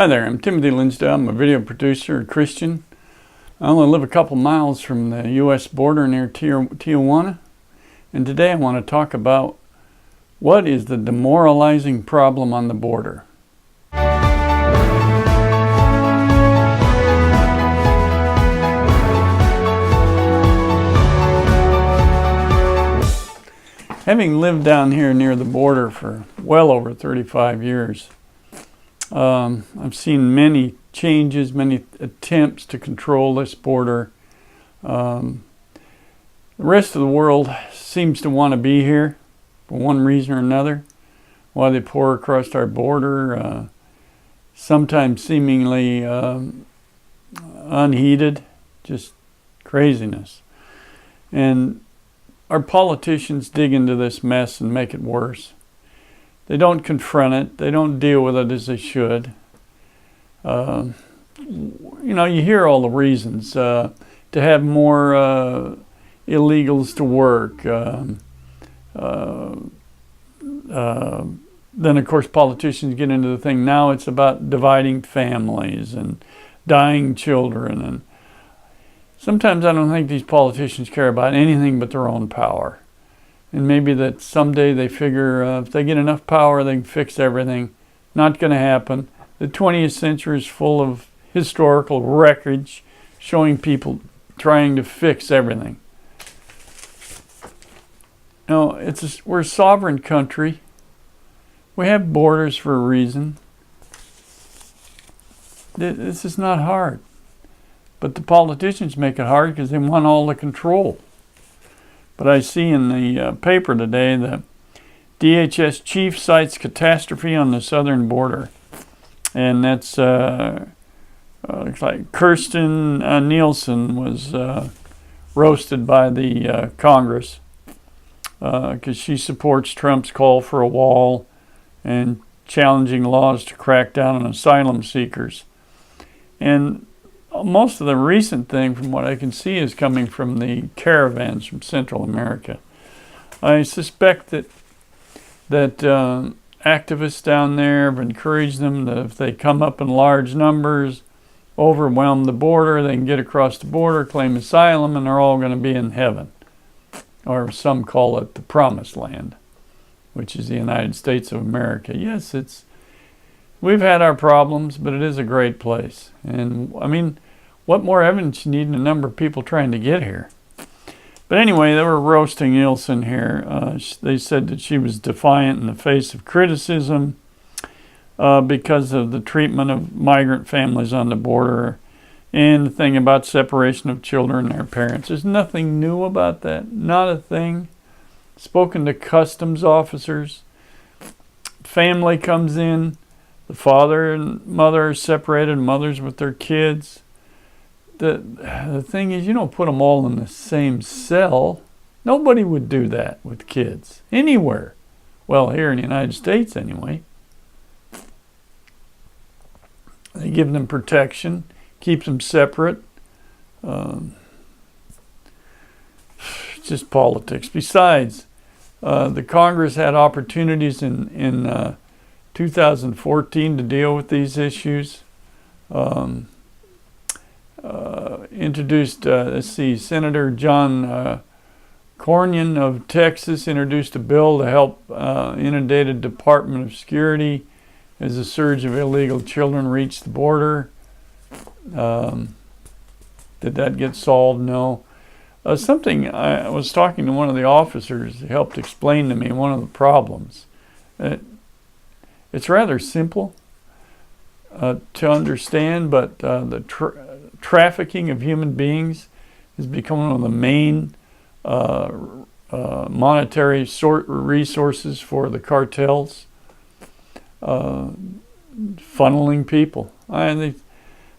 Hi there, I'm Timothy Linsdau. I'm a video producer, a Christian. I only live a couple miles from the U.S. border near Tijuana. And today I want to talk about what is the demoralizing problem on the border. Having lived down here near the border for well over 35 years, I've seen many changes, many attempts to control this border. The rest of the world seems to want to be here for one reason or another. Why they pour across our border, sometimes seemingly unheeded, just craziness. And our politicians dig into this mess and make it worse. They don't confront it. They don't deal with it as they should. You hear all the reasons to have more illegals to work. Then, of course, politicians get into the thing. Now it's about dividing families and dying children. And sometimes I don't think these politicians care about anything but their own power. And maybe that someday they figure if they get enough power, they can fix everything. Not going to happen. The 20th century is full of historical wreckage showing people trying to fix everything. No, we're a sovereign country. We have borders for a reason. This is not hard. But the politicians make it hard because they want all the control. But I see in the paper today that DHS chief cites catastrophe on the southern border. And that's looks like Kirsten Nielsen was roasted by the Congress because she supports Trump's call for a wall and challenging laws to crack down on asylum seekers. And most of the recent thing, from what I can see, is coming from the caravans from Central America. I suspect that activists down there have encouraged them that if they come up in large numbers, overwhelm the border, they can get across the border, claim asylum, and they're all going to be in heaven. Or some call it the Promised Land, which is the United States of America. Yes, we've had our problems, but it is a great place. And I mean, what more evidence you need in the number of people trying to get here? But anyway, they were roasting Nielsen here. They said that she was defiant in the face of criticism because of the treatment of migrant families on the border and the thing about separation of children and their parents. There's nothing new about that. Not a thing. Spoken to customs officers. Family comes in. The father and mother are separated, mothers with their kids. The thing is, you don't put them all in the same cell. Nobody would do that with kids anywhere. Well, here in the United States anyway. They give them protection, keep them separate. Just politics. Besides, the Congress had opportunities in 2014 to deal with these issues. Introduced, Senator John Cornyn of Texas introduced a bill to help inundated Department of Security as a surge of illegal children reached the border. Did that get solved? No. Something I was talking to one of the officers who helped explain to me one of the problems. It's rather simple to understand, but the trafficking of human beings has become one of the main monetary resources for the cartels, funneling people.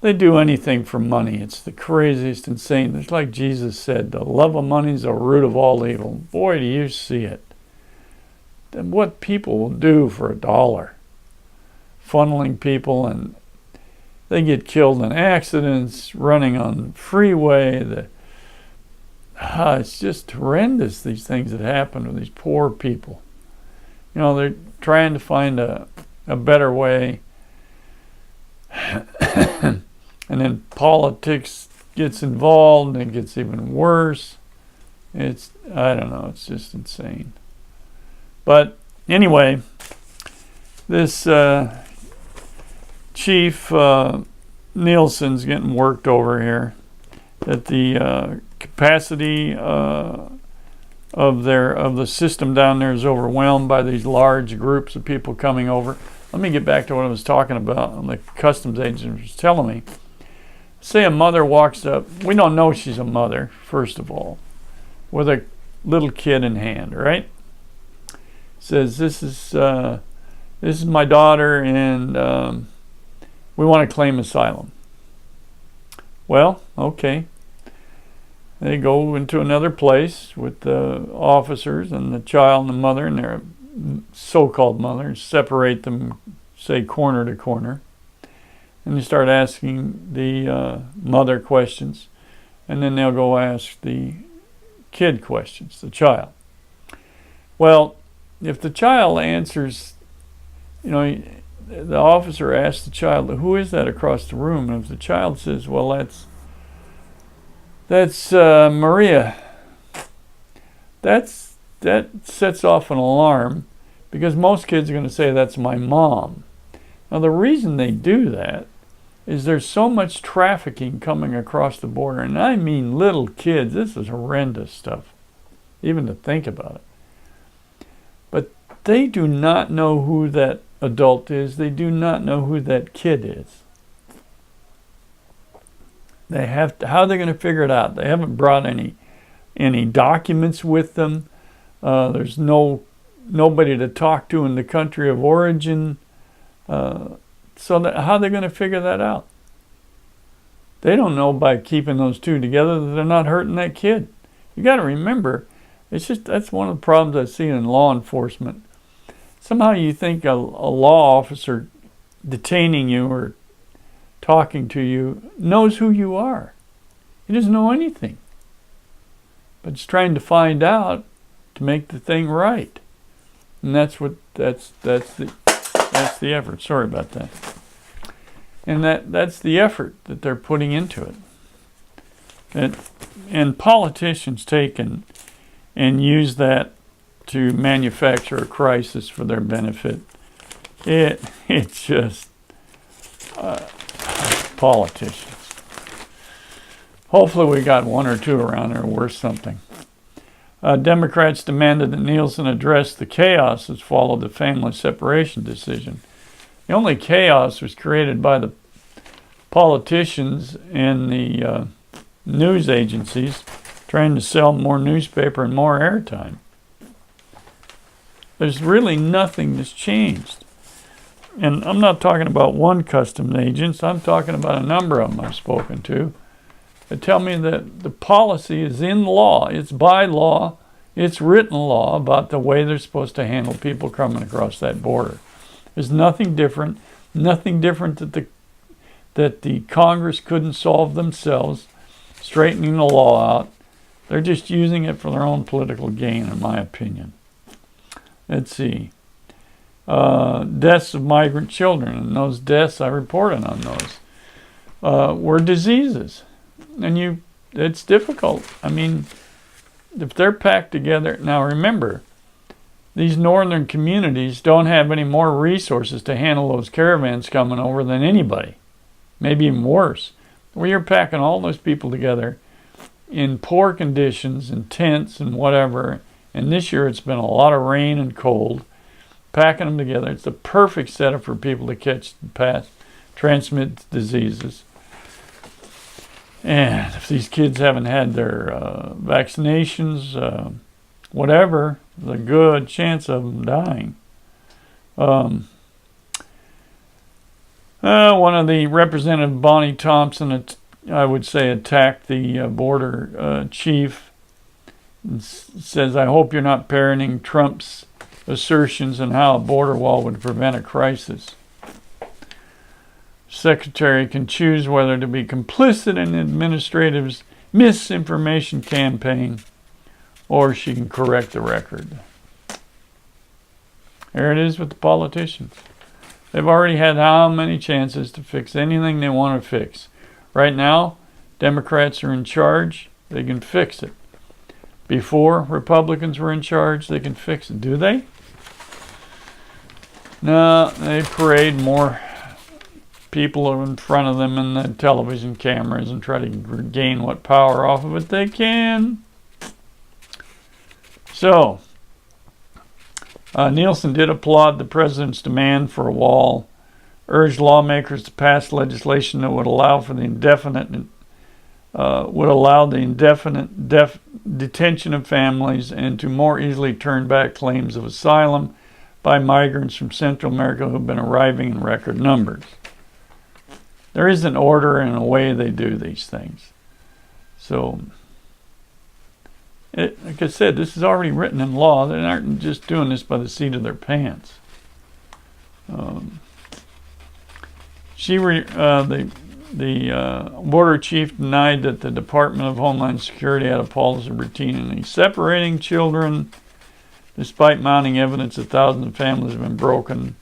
They do anything for money. It's the craziest, insane. It's like Jesus said, the love of money is the root of all evil. Boy, do you see it. And what people will do for $1. Funneling people, and they get killed in accidents, running on the freeway. It's just horrendous, these things that happen to these poor people. They're trying to find a better way and then politics gets involved, and it gets even worse. I don't know, it's just insane. But anyway, this Chief Nielsen's getting worked over here, that the capacity of the system down there is overwhelmed by these large groups of people coming over. Let me get back to what I was talking about. The customs agent was telling me. Say a mother walks up. We don't know she's a mother, first of all, with a little kid in hand, right? Says, this is my daughter, and we want to claim asylum. Well, okay. They go into another place with the officers and the child and the mother and their so-called mother, separate them, say, corner to corner. And you start asking the mother questions, and then they'll go ask the kid questions, the child. Well, if the child answers, the officer asks the child, who is that across the room? And if the child says, well, that's Maria, that sets off an alarm, because most kids are going to say, that's my mom. Now, the reason they do that is there's so much trafficking coming across the border, and I mean little kids. This is horrendous stuff, even to think about it. But they do not know who that adult is. They do not know who that kid is. They have to, how are they going to figure it out? They haven't brought any documents with them. There's nobody to talk to in the country of origin. So how are they going to figure that out? They don't know by keeping those two together that they're not hurting that kid. You got to remember, that's one of the problems I see in law enforcement. Somehow you think a law officer detaining you or talking to you knows who you are. He doesn't know anything. But he's trying to find out to make the thing right. And that's the effort. Sorry about that. And that's the effort that they're putting into it. And politicians take and use that to manufacture a crisis for their benefit. It's just politicians. Hopefully we got one or two around there worth something. Democrats demanded that Nielsen address the chaos that's followed the family separation decision. The only chaos was created by the politicians and the news agencies trying to sell more newspaper and more airtime. There's really nothing that's changed. And I'm not talking about one customs agent. I'm talking about a number of them I've spoken to. They tell me that the policy is in law. It's by law. It's written law about the way they're supposed to handle people coming across that border. There's nothing different that the Congress couldn't solve themselves, straightening the law out. They're just using it for their own political gain, in my opinion. Let's see. Deaths of migrant children, and those deaths, I reported on those, were diseases. And it's difficult. I mean, if they're packed together, now remember, these northern communities don't have any more resources to handle those caravans coming over than anybody. Maybe even worse. Where you're packing all those people together in poor conditions, in tents and whatever, and this year it's been a lot of rain and cold, packing them together. It's the perfect setup for people to catch and transmit diseases. And if these kids haven't had their vaccinations, whatever, there's a good chance of them dying. One of the Representative Bonnie Thompson, I would say, attacked the border chief. And says, I hope you're not parroting Trump's assertions on how a border wall would prevent a crisis. Secretary can choose whether to be complicit in the administrative's misinformation campaign, or she can correct the record. There it is with the politicians. They've already had how many chances to fix anything they want to fix. Right now, Democrats are in charge. They can fix it. Before Republicans were in charge, they can fix it. Do they? No, they parade more people in front of them in the television cameras and try to gain what power off of it they can. So, Nielsen did applaud the president's demand for a wall, urged lawmakers to pass legislation that would allow for the indefinite detention of families and to more easily turn back claims of asylum by migrants from Central America who've been arriving in record numbers. There is an order and a way they do these things. So, like I said, this is already written in law. They aren't just doing this by the seat of their pants. The border chief denied that the Department of Homeland Security had a policy routinely separating children, despite mounting evidence that thousands of families have been broken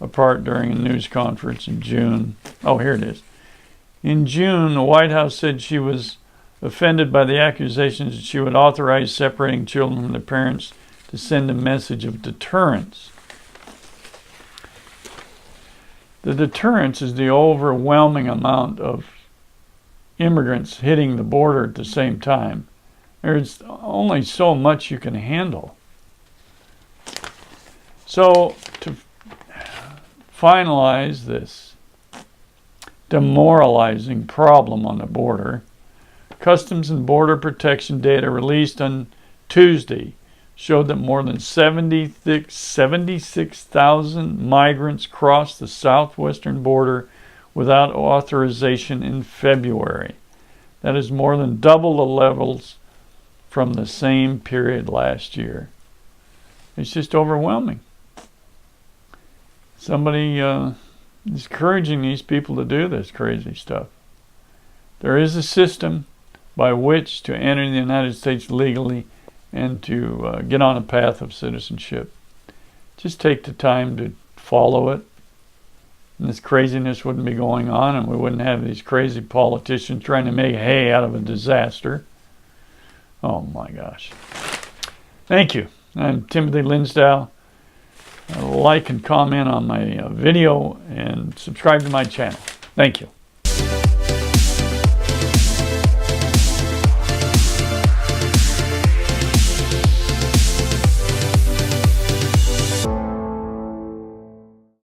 apart during a news conference in June. Oh, here it is. In June, the White House said she was offended by the accusations that she would authorize separating children from their parents to send a message of deterrence. The deterrence is the overwhelming amount of immigrants hitting the border at the same time. There's only so much you can handle. So, to finalize this demoralizing problem on the border, Customs and Border Protection data released on Tuesday showed that more than 76,000 migrants crossed the southwestern border without authorization in February. That is more than double the levels from the same period last year. It's just overwhelming. Somebody is encouraging these people to do this crazy stuff. There is a system by which to enter the United States legally and to get on a path of citizenship. Just take the time to follow it, and this craziness wouldn't be going on, and we wouldn't have these crazy politicians trying to make hay out of a disaster. Oh my gosh. Thank you. I'm Timothy Linsdau. Like and comment on my video and subscribe to my channel. Thank you.